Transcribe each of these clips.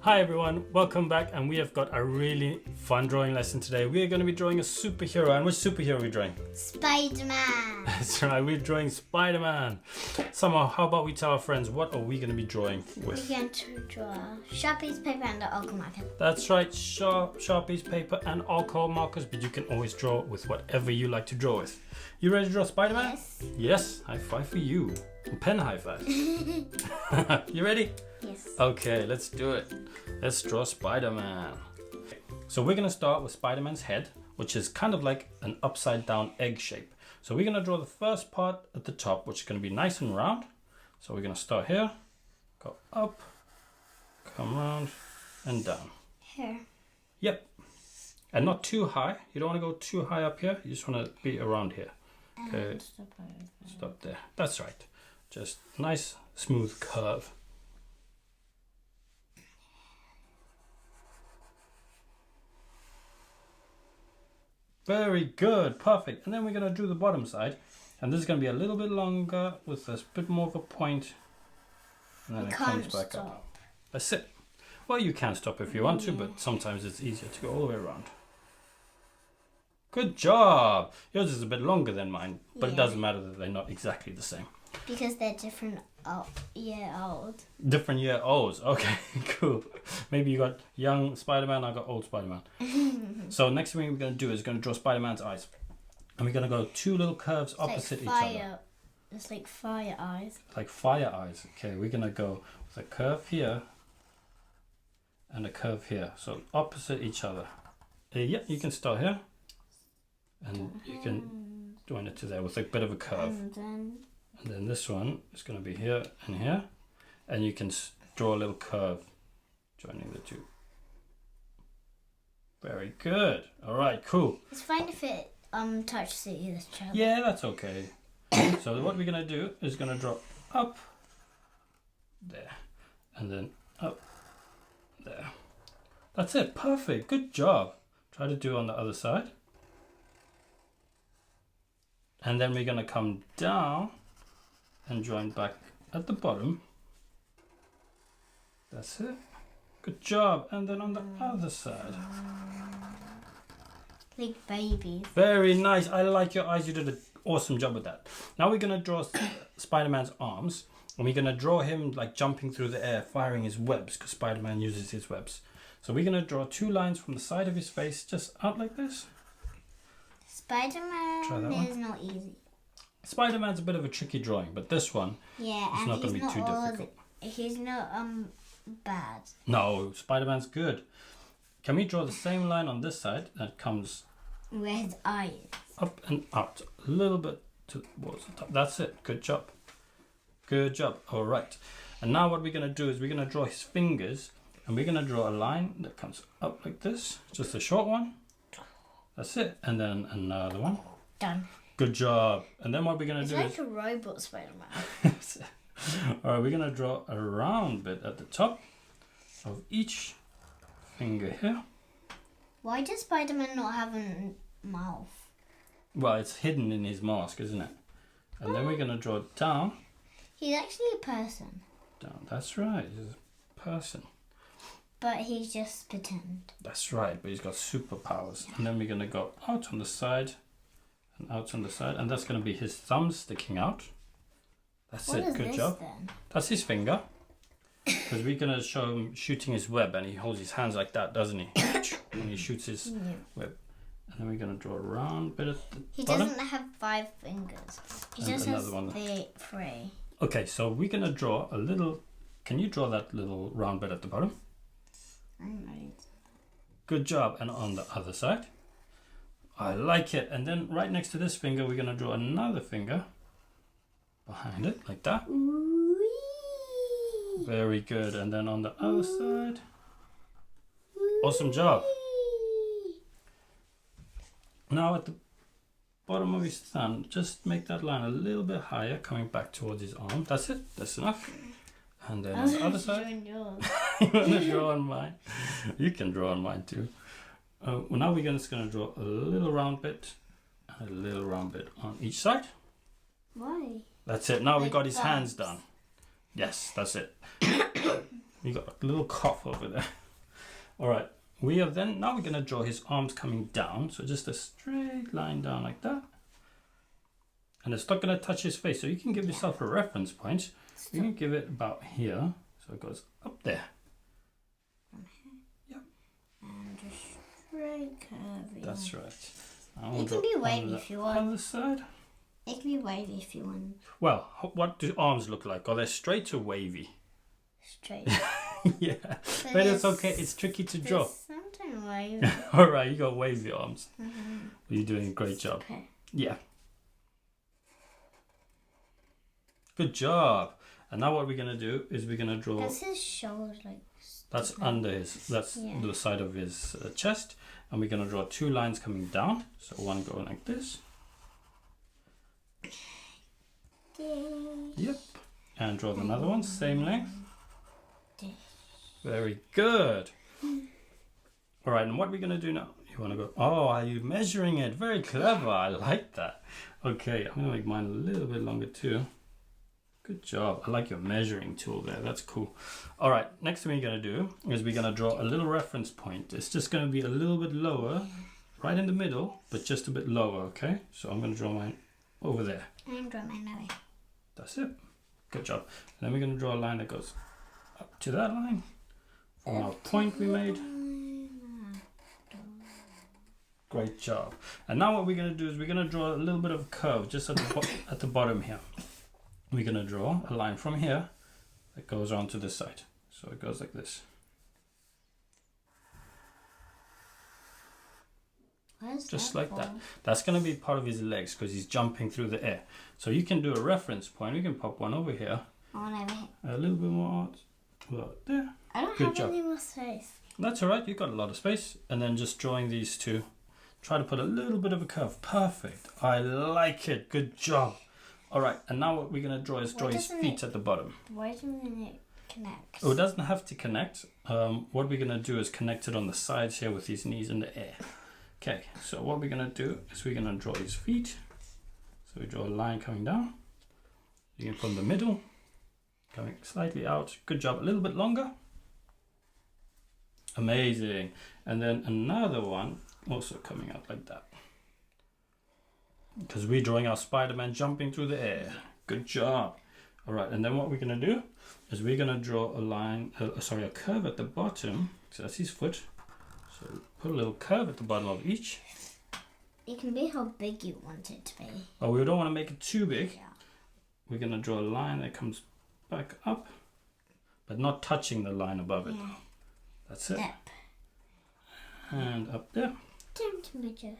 Hi everyone, welcome back, and we have got a really fun drawing lesson today. We are going to be drawing a superhero. And which superhero are we drawing? Spider-Man. That's right, we're drawing Spider-Man. Summer, how about we tell our friends what are we going to be drawing with? We're going to draw Sharpie's paper and the alcohol marker. That's right, Sharpie's paper and alcohol markers, but you can always draw with whatever you like to draw with. You ready to draw Spider-Man? Yes. Yes, high five for you. Pen high five. You ready? Yes. Okay, let's do it. Let's draw Spider-Man. So we're going to start with Spider-Man's head, which is kind of like an upside down egg shape. So we're going to draw the first part at the top, which is going to be nice and round. So we're going to start here, go up, come round and down. Here. Yep. And not too high. You don't want to go too high up here. You just want to be around here. Okay. Stop there. That's right. Just nice, smooth curve. Very good, perfect. And then we're going to do the bottom side, and this is going to be a little bit longer with a bit more of a point, and then it comes back up. That's it. Well, you can stop if you want to, but sometimes it's easier to go all the way around. Good job. Yours is a bit longer than mine, but it doesn't matter that they're not exactly the same. Because they're different year old. Different year olds. Okay, cool. Maybe you got young Spider-Man, I got old Spider-Man. So next thing we're going to do is going to draw Spider-Man's eyes. And we're going to go two little curves opposite each other. It's like fire eyes. Like fire eyes. Okay, we're going to go with a curve here and a curve here. So opposite each other. Yeah, you can start here. And you can join it to there with a bit of a curve. And then this one is going to be here and here. And you can draw a little curve joining the two. Very good. All right, cool. It's fine if it touches each other. Yeah, that's okay. So what we're going to do is going to draw up there. And then up there. That's it. Perfect. Good job. Try to do on the other side. And then we're going to come down and join back at the bottom. That's it. Good job. And then on the other side. Like babies. Very nice. I like your eyes. You did an awesome job with that. Now we're going to draw Spider-Man's arms. And we're going to draw him like jumping through the air, firing his webs, because Spider-Man uses his webs. So we're going to draw two lines from the side of his face, just out like this. Spider-Man is not easy. Spider-Man's a bit of a tricky drawing, but this one is not going to be too difficult. He's not bad. No, Spider-Man's good. Can we draw the same line on this side that comes where his eyes up and out a little bit towards the top? That's it. Good job. Good job. All right. And now what we're going to do is we're going to draw his fingers, and we're going to draw a line that comes up like this, just a short one. That's it. And then another one. Done. Good job. And then what we're going to do is... It's like a robot Spider-Man. All right, we're going to draw a round bit at the top of each finger here. Why does Spider-Man not have a mouth? Well, it's hidden in his mask, isn't it? And then we're going to draw it down. He's actually a person. Down. That's right. He's a person. But he's just pretend. That's right, but he's got superpowers. And then we're going to go out on the side and out on the side. And that's going to be his thumb sticking out. That's it. Good job. Then? That's his finger. Because we're going to show him shooting his web. And he holds his hands like that, doesn't he? When he shoots his web. And then we're going to draw a round bit at the bottom. Doesn't have 5 fingers. He just has 3. Okay, so we're going to draw a little... Can you draw that little round bit at the bottom? Right. Good job. And on the other side. I like it. And then right next to this finger, we're going to draw another finger behind it, like that. Whee! Very good. And then on the other side. Awesome job. Now at the bottom of his thumb, just make that line a little bit higher, coming back towards his arm. That's it. That's enough. And then on the other side. You want to draw on mine? You can draw on mine too. Well, now we're just going to draw a little round bit and a little round bit on each side. Why? That's it. Now we got his hands done. Yes, that's it. You got a little cough over there. All right. Now we're going to draw his arms coming down. So just a straight line down like that. And it's not going to touch his face. So you can give yourself a reference point. You can give it about here. So it goes up there. From here. Yep. And just straight curvy. That's right. It can be wavy if you want. Other side. It can be wavy if you want. Well, what do arms look like? Are they straight or wavy? Straight. Yeah, but it's okay. It's tricky to draw. Sometimes wavy. All right, you got wavy arms. Mm-hmm. You're doing a great job. Okay. Yeah. Good job. And now what we're gonna do is we're gonna draw. That's his shoulders, like. That's under his. That's Yeah. the side of his chest, and we're gonna draw 2 lines coming down. So one going like this. Yep. And draw another one, same length. Very good. All right, and what we're gonna do now? You wanna go? Oh, are you measuring it? Very clever. I like that. Okay, I'm gonna make mine a little bit longer too. Good job. I like your measuring tool there. That's cool. All right, next thing we're gonna do is we're gonna draw a little reference point. It's just gonna be a little bit lower, right in the middle, but just a bit lower. Okay, so I'm gonna draw mine over there. I'm drawing mine away. That's it. Good job. And then we're gonna draw a line that goes up to that line from our point we made. Great job. And now what we're going to do is we're going to draw a little bit of a curve just at the bottom here. We're going to draw a line from here that goes on to this side. So it goes like this. Just like that. That's going to be part of his legs because he's jumping through the air. So you can do a reference point. We can pop one over here. One over here. A little bit more out there. I don't Good have job. any more space. That's all right. You've got a lot of space. And then just drawing these two. Try to put a little bit of a curve. Perfect. I like it. Good job. All right. And now what we're going to draw is draw his feet at the bottom. Why doesn't it connect? Oh, it doesn't have to connect. What we're going to do is connect it on the sides here with his knees in the air. Okay. So what we're going to do is we're going to draw his feet. So we draw a line coming down. You can put in the middle. Going slightly out. Good job. A little bit longer. Amazing. And then another one also coming out like that. Because we're drawing our Spider-Man jumping through the air. Good job. All right. And then what we're going to do is we're going to draw a line, a curve at the bottom. So that's his foot. So put a little curve at the bottom of each. It can be how big you want it to be. Oh, we don't want to make it too big. Yeah. We're going to draw a line that comes back up, but not touching the line above it. Yeah. That's it. Up. And up there. Don't measure.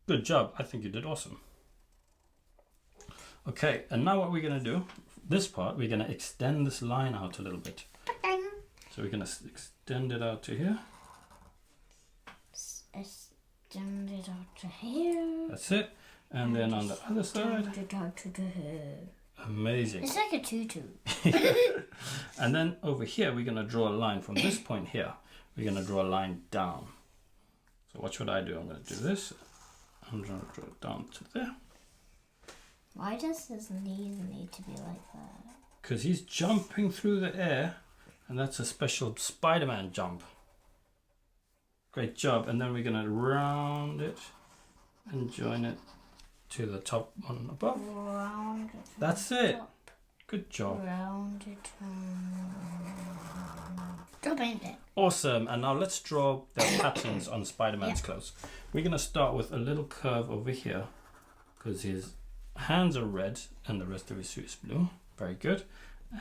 Good job. I think you did awesome. Okay, and now what we're going to do, this part, we're going to extend this line out a little bit. So we're going to extend it out to here. Extend it out to here. That's it. And then on the other side. Extend it out to here. Amazing. It's like a tutu. And then over here, we're going to draw a line from this point here. We're going to draw a line down. So what should I do? I'm going to do this. I'm going to draw it down to there. Why does his knees need to be like that? Because he's jumping through the air, and that's a special Spider-Man jump. Great job. And then we're going to round it and join it to the top one above. Round it. That's it. Top. Good job. Round it. Drop it in there. Awesome. And now let's draw the patterns on Spider-Man's clothes. We're going to start with a little curve over here because his hands are red and the rest of his suit is blue. Very good.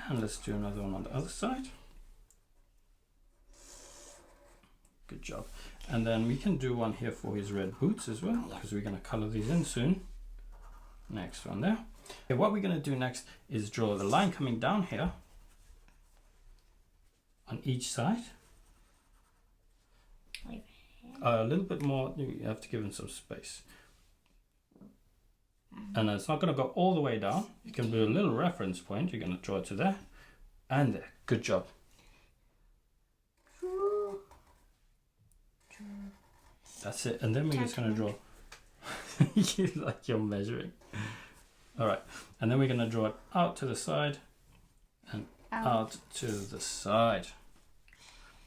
And let's do another one on the other side. Good job. And then we can do one here for his red boots as well because we're going to color these in soon. Next one there. Okay, what we're going to do next is draw the line coming down here on each side. A little bit more, you have to give him some space. And it's not going to go all the way down. You can do a little reference point. You're going to draw it to there and there. Good job. That's it. And then we're just going to draw. You like you're measuring. All right. And then we're going to draw it out to the side and out to the side.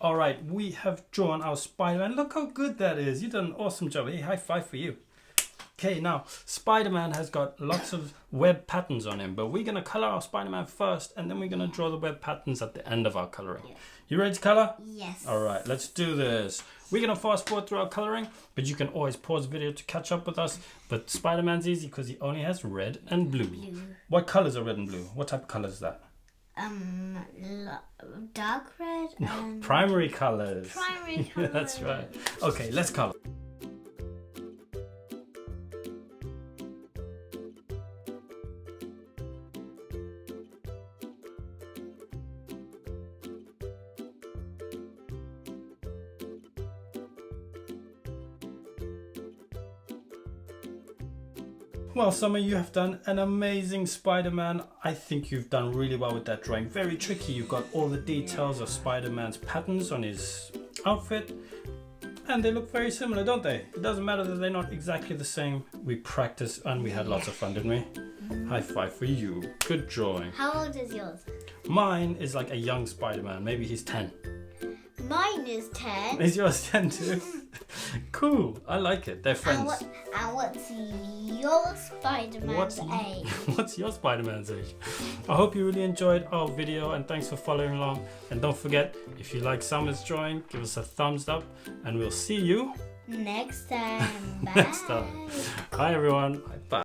All right, we have drawn our Spider-Man. Look how good that is. You did an awesome job. Hey, high five for you. Okay, now Spider-Man has got lots of web patterns on him, but we're going to color our Spider-Man first, and then we're going to draw the web patterns at the end of our coloring. Yeah. You ready to color? Yes. All right, let's do this. We're going to fast forward through our coloring, but you can always pause the video to catch up with us. But Spider-Man's easy because he only has red and blue. What colors are red and blue? What type of color is that? Dark red and... Primary colors. Primary colors. That's right. Okay, let's color. Well, Summer, you have done an amazing Spider-Man. I think you've done really well with that drawing. Very tricky. You've got all the details of Spider-Man's patterns on his outfit. And they look very similar, don't they? It doesn't matter that they're not exactly the same. We practiced and we had lots of fun, didn't we? High five for you. Good drawing. How old is yours? Mine is like a young Spider-Man. Maybe he's 10. Mine is 10. Is yours 10 too? Cool. I like it. They're friends. And what's your Spider-Man's age? What's your Spider-Man's age? I hope you really enjoyed our video and thanks for following along. And don't forget, if you like Summer's drawing, give us a thumbs up and we'll see you Next time. Bye. next time. Bye everyone. Bye.